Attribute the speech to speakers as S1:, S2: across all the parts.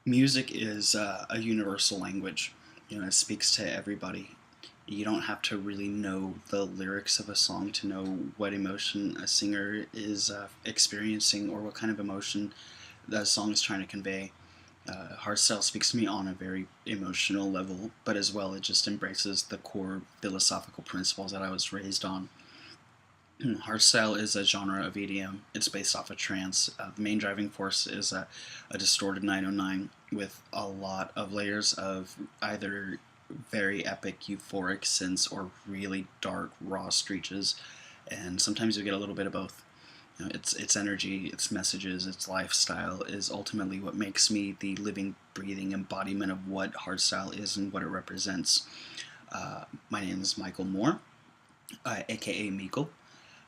S1: Music is a universal language. It speaks to everybody. You don't have to really know the lyrics of a song to know what emotion a singer is experiencing or what kind of emotion the song is trying to convey. Hardstyle speaks to me on a very emotional level, but as well it just embraces the core philosophical principles that I was raised on. Hardstyle is a genre of EDM. It's based off of trance. The main driving force is a distorted 909 with a lot of layers of either very epic, euphoric synths or really dark, raw screeches. And sometimes you get a little bit of both. Its energy, its messages, its lifestyle is ultimately what makes me the living, breathing embodiment of what hardstyle is and what it represents. My name is Michael Moore, aka Meekle.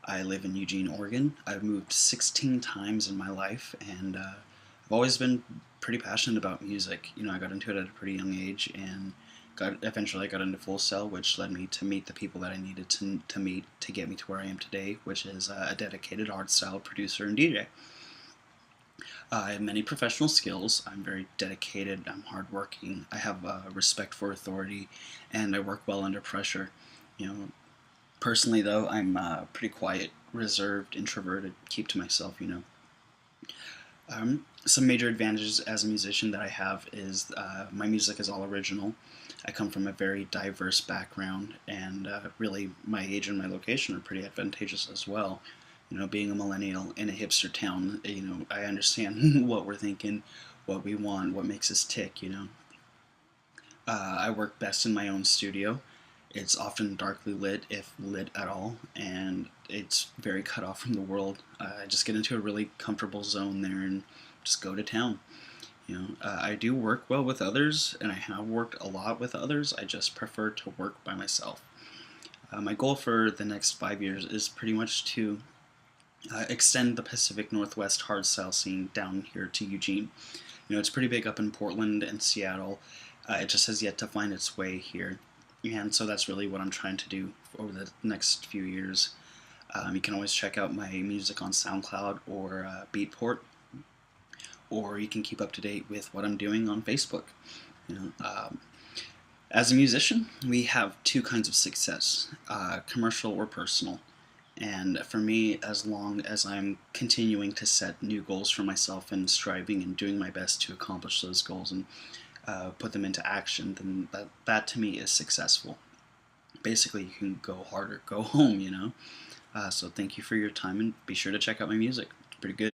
S1: I live in Eugene, Oregon. I've moved 16 times in my life, and I've always been pretty passionate about music. I got into it at a pretty young age, and eventually I got into Full Sail, which led me to meet the people that I needed to meet to get me to where I am today, which is a dedicated art style producer and DJ. I have many professional skills. I'm very dedicated. I'm hardworking. I have respect for authority, and I work well under pressure. You know, Personally, though, I'm pretty quiet, reserved, introverted, keep to myself. Some major advantages as a musician that I have is my music is all original. I come from a very diverse background, and really my age and my location are pretty advantageous as well. Being a millennial in a hipster town, I understand what we're thinking, what we want, what makes us tick. I work best in my own studio. It's often darkly lit, if lit at all, and it's very cut off from the world. I just get into a really comfortable zone there and just go to town. I do work well with others, and I have worked a lot with others. I just prefer to work by myself. My goal for the next 5 years is pretty much to extend the Pacific Northwest hardstyle scene down here to Eugene. It's pretty big up in Portland and Seattle. It just has yet to find its way here. And so that's really what I'm trying to do over the next few years. You can always check out my music on SoundCloud or Beatport, or you can keep up to date with what I'm doing on Facebook. You know, um, as a musician, we have two kinds of success, commercial or personal. And for me, as long as I'm continuing to set new goals for myself and striving and doing my best to accomplish those goals and put them into action, then that to me is successful. Basically, you can go hard or go home. So thank you for your time, and be sure to check out my music. It's pretty good.